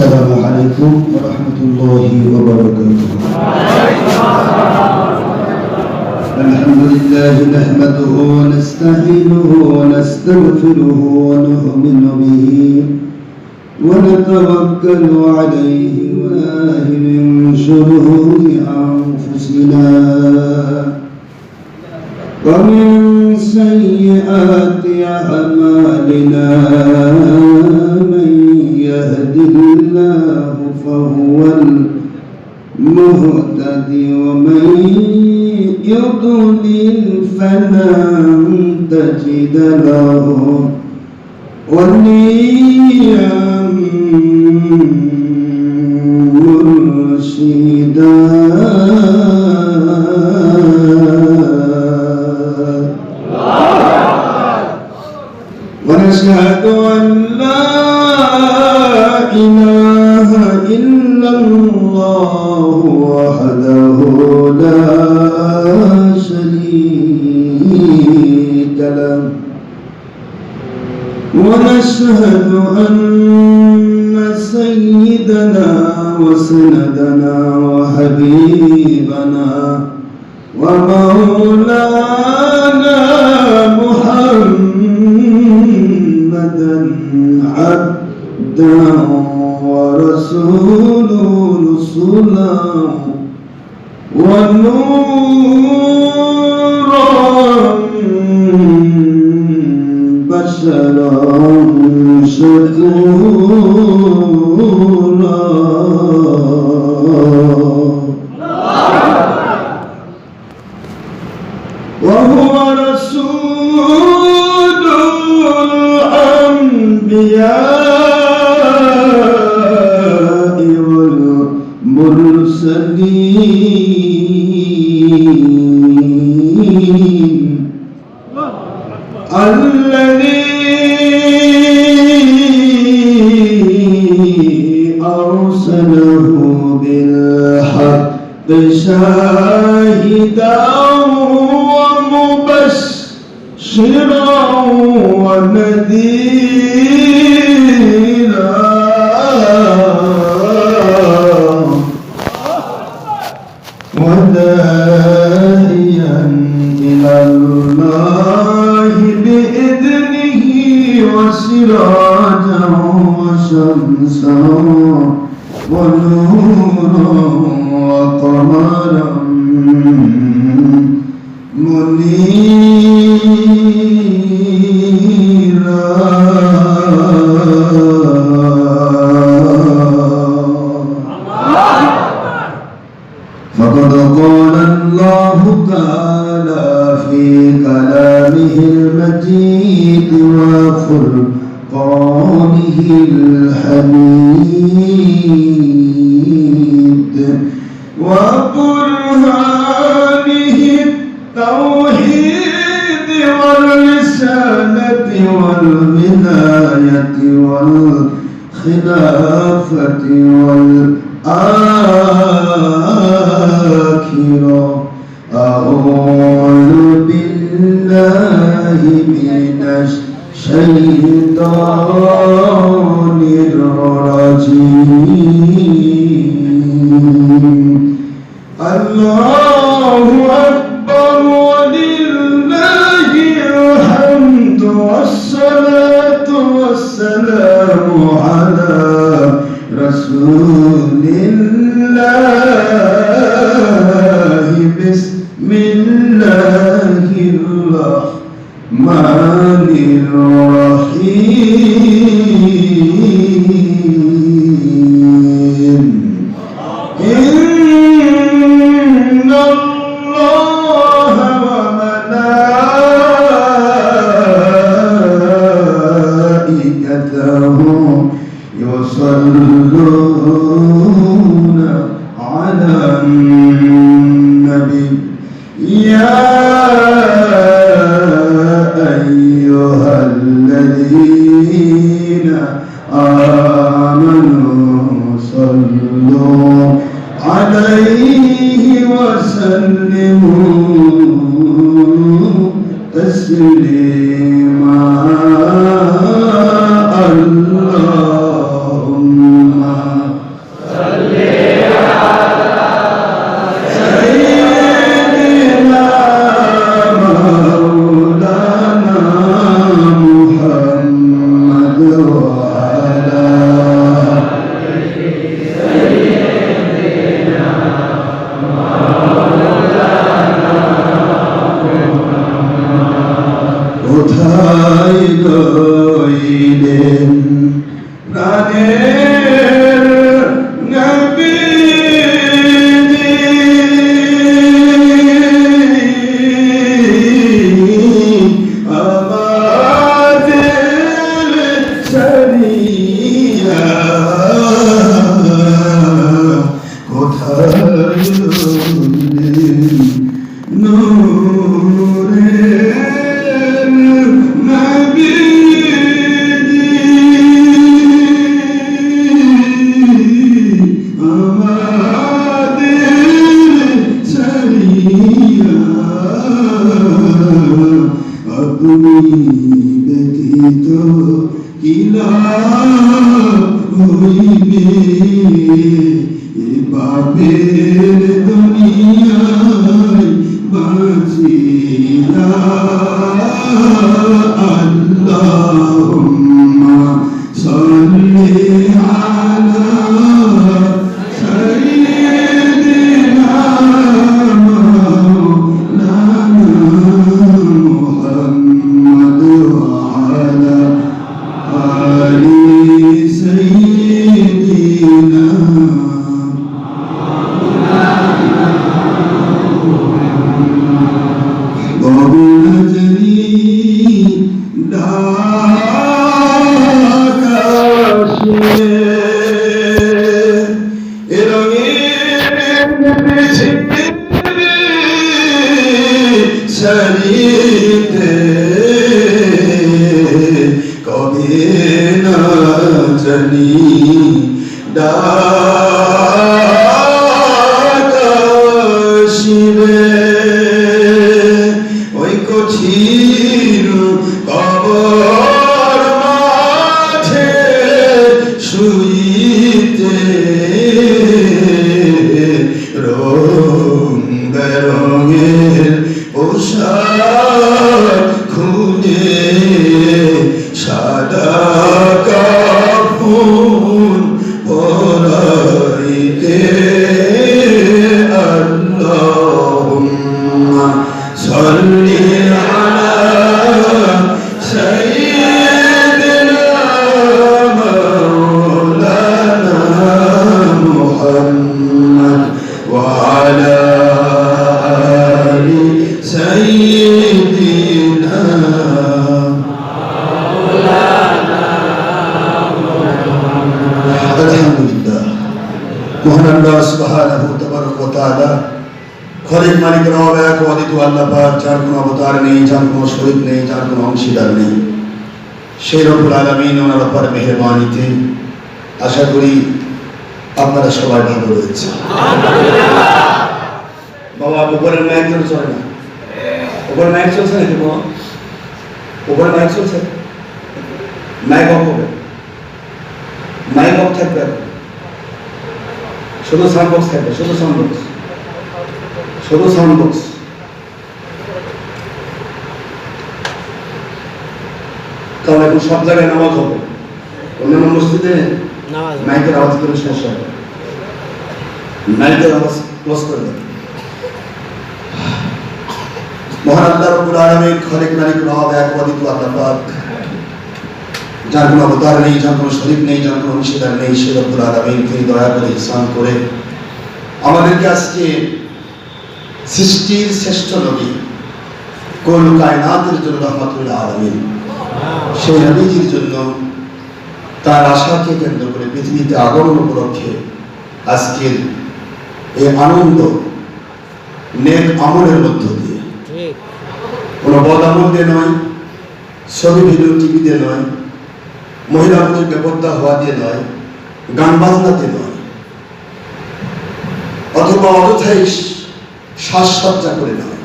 السلام عليكم ورحمة الله وبركاته. الحمد لله نحمده ونستعينه ونستغفره ونؤمن به ونتوكل عليه ونعوذ من شرور أنفسنا ومن سيئات أعمالنا من يهده الله فهو المهتدي ومن يضلل فلن تجد له وليا مرشدا. ونشهد أن لا إله إلا الله وحده لا شريك له ونشهد أن سيدنا وسندنا وحبيبنا ومولانا محمدا عبدا ورسوله رسولا ونورا بشرا شكورا. وهو رسول الأنبياء والمرسلين الذي أرسله بالحق شاهدا ومبشرا ونذيرا وداعيا إلى الله بإذنه وسراجا وشمسا ونورا وقمرا منيرا. فقد قال الله تعالى في كلامه المجيد وفرقانه الحميد وبرهانه التوحيد والرسالة والولاية والخلافة والآخرة. أعوذ بالله من الشيطان الرجيم. الله أكبر ولله الحمد والصلاة والسلام على رسول الله. بسم الله الرحمن الرحيم. إن الله وملائكته يصلون على النبي يا أيها الذين آمنوا صلوا عليه وسلموا تسليما. اللهم প্রাণের নবীজি আমাদের সারিয়া কোথায় নূরের নবীজি আমাদের সারিয়া আপনি ব্যতীত কিলা হইবে এ পাপের দুনিয়ায় বাঁচিয়া আল্লাহুম্মা সাল্লি আলা সাইয়্যিদিনা মাওলানা মুহাম্মদ ওয়া আলা আলি সাইয়্যিদিনা কবে না জানি ডাকাশিবে ওই কঠিন কবর মাঝে শুইতে রং বেরঙের পোশাক খুলে সাদা কাফন পরাইতে আল্লাহুম্মা সাল্লি আলা সাইয়্যিদিনা মাওলানা মুহাম্মদ ওয়া আলা আলি সাইয়্যিদিনা আলহামদুলিল্লাহ। মহান আল্লাহ সুবহানাহু ওয়া তাআলা খলিক মালিক রব এক অদ্বিতীয় আল্লাহ পাক, যার কোনো অবতার নেই, যার কোনো শরীক নেই, যার কোনো অংশীদার নেই, সেই রব্বুল আলামিন ওনার উপর মেহেরবানিতে আশা করি আপনারা সবাই ভালো রয়েছে। বাবা উপরের মাইক চলে না, উপরে মাইক চলছে নাকি বাবা? উপরে মাইক চলছে, মাইক অফ হবে, মাইক অফ থাকবে, শুধু সাউন্ড বক্স থাকবে, শুধু সাউন্ড বক্স, শুধু সাউন্ড বক্স। কারণ এখন সব জায়গায় নামাজ হবে, অন্যান্য মসজিদে মাইকের আওয়াজ করে সমস্যা হবে, মাইকের আওয়াজ ক্লোজ করে দেবে। মহান আল্লাহ রাব্বুল আলামিন খলিক মালিক রব এক অদ্বিতীয় আল্লাহ পাক, যার কোনো অবতার নেই, যার কোনো শরীক নেই, যার কোনো অংশীদার নেই, সেই রব্বুল আলামিন তিনি দয়া করে ইহসান করে আমাদেরকে আজকে সৃষ্টির শ্রেষ্ঠ নবী, কুল কায়নাতের জন্য রহমাতুল আলামিন, সেই নবীজির জন্য তার আশাকে কেন্দ্র করে পৃথিবীতে আগমন উপলক্ষে আজকের এই আনন্দ নেক আমলের মধ্য দিয়ে, কোনো বদ আমল দিয়ে নয়, ছবি ভিডিও টিভি দিয়ে নয়, মহিলা পুরুষ বেপর্দা হওয়া দিয়ে নয়, গান বাজনাতে নয়, অথবা অযথাই সাজসজ্জা করে নয়,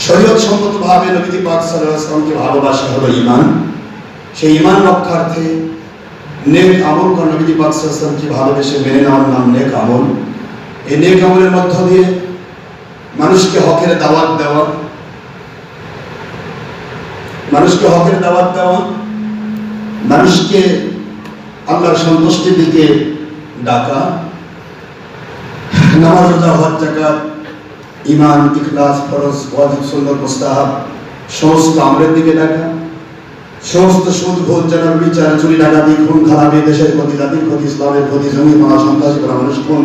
শরীয়ত সম্মত ভাবে নবীজি পাক সাল্লাল্লাহু আলাইহি ওয়াসাল্লামকে ভালোবাসা হলো ঈমান। সেই ঈমান রক্ষার্থে নেক আমল করা, নবীজি পাক সাল্লাল্লাহু আলাইহি ওয়াসাল্লামকে ভালোবেসে মেনে নেওয়ার নাম নেক আমল। এই নেক আমলের মধ্য দিয়ে মানুষকে হকের দাওয়াত দেওয়া, মানুষকে হকের দাওয়াত দেওয়া, মানুষকে আল্লাহর সন্তুষ্টির দিকে ডাকা, নামাজ রোজা হজ যাকাত ঈমান ইখলাস ফরজ ওয়াজিব সুন্নাত মুস্তাহাব সমস্ত আমলের দিকে ডাকা, সমস্ত সুদ ঘুষ জানার বিচার চুরি ডাকাতি খুন খারাপি দেশের ক্ষতি জাতির ক্ষতি ইসলামের ক্ষতি জমি মারা সন্ত্রাসী করা মানুষ খুন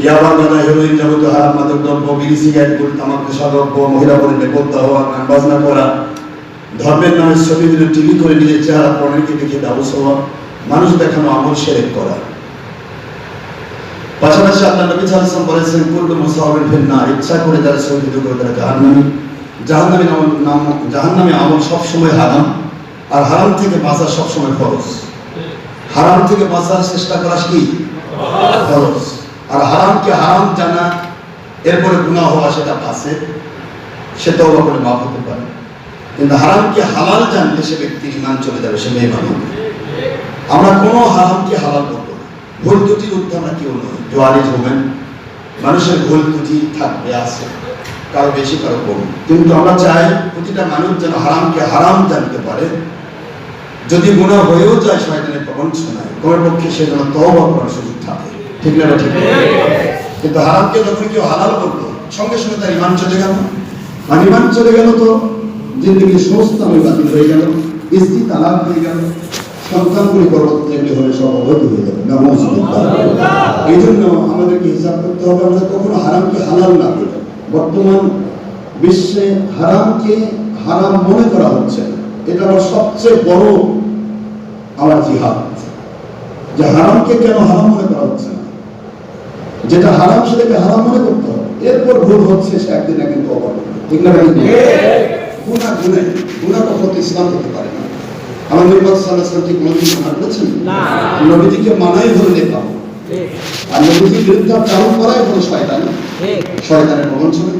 ইয়াবা গাঁজা হেরোইন যাবতীয় হারাম মাদক দ্রব্য বিড়ি সিগারেট গুড় তামাক নেশাদ্রব্য মহিলা পরিণে পদ্মা হওয়া গান বাজনা করা ধর্মের নামে ছবি ভিডিও টিভি করে নিজের চেহারা পনেরকে দেখে ব্যবস্থা হওয়া মানুষ দেখানো আমল সেরেক করা। পাশাপাশি আল্লাহ নবী সাল্লাল্লাহু আলাইহি ওয়াসাল্লাম বলেছেন কুল্লু মুসাওয়াবিন ফিন্নার, ইচ্ছা করে যারা ছবি ভিডিও করে তারা জাহান্নামী আমল সবসময় হারাম, আর হারাম থেকে বাঁচা সবসময় ফরজ। হারাম থেকে বাঁচার চেষ্টা করা কি ফরজ, আর হারামকে হারাম জানা এরপরে গুনাহ হওয়া সেটা বাঁচে, সেটাও করে মাফ হতে পারে। কিন্তু হারামকে হালাল জানলে সে ব্যক্তির ঈমান চলে যাবে, সে বেঈমান হবে। আমরা কোনো হারামকে হালাল করবো না। ভুল ত্রুটির ঊর্ধ্বে আমরা কেউ নয়, জোয়ারিজ হবেন, মানুষের ভুল ত্রুটি থাকবে, আছে, কারো বেশি কারো কম, কিন্তু আমরা চাই প্রতিটা মানুষ যেন হারামকে হারাম জানতে পারে। যদি গুনাহ হয়েও যায় শয়তানের প্রবঞ্চনায়, কমের পক্ষে সে যেন তওবা করার সুযোগ থাকে, ঠিক না? ঠিক। কিন্তু হারামকে যখন কেউ হালাল করলো সঙ্গে সঙ্গে তার ঈমান চলে গেল, আর ঈমান চলে গেল তো জিন্দগির সমস্ত আমি বাতিল হয়ে গেল, স্ত্রী তালাক হয়ে গেল, সন্তানগুলি পরবর্তী এগুলি হলে সব অবৈধ হয়ে যাবে। এই জন্য আমাদেরকে হিসাব করতে হবে আমরা কখনো হারামকে হালাল না করি। বর্তমান বিশ্বে হারামকে হারাম মনে করা হচ্ছে, এটা আমার সবচেয়ে বড় আমার জিহাদ, যে হারামকে কেন হারাম মনে করা হচ্ছে না। যেটা হারাম সেটাকে হারাম মনে করতে হবে, এরপর ভুল হচ্ছে সে একদিন একদিন তওবা করবে, ঠিক না? গুনাহ কখনো ইসলাম করতে পারে না। আমার নবী সাল্লাল্লাহু আলাইহি ওয়াসাল্লাম কি কোনদিন গুনাহ করেছেন? না। নবীজিকে মানাই হলো নেতা, আর নবীজির বিরুদ্ধে চালু করাই হলো শয়তান, শয়তানের প্রবঞ্চনা।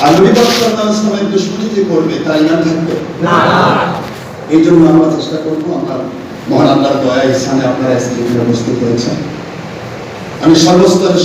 আর নবী সাল্লাল্লাহু আলাইহি ওয়াসাল্লামের দুশমনী যে করবে তার ঈমান থাকবে না। এই জন্য আমরা চেষ্টা করবো, আমার মহান আল্লাহর দয়া ইহসানে আপনারা স্ক্রিনে উপস্থিত হয়েছেন। আমি সর্বস্তরের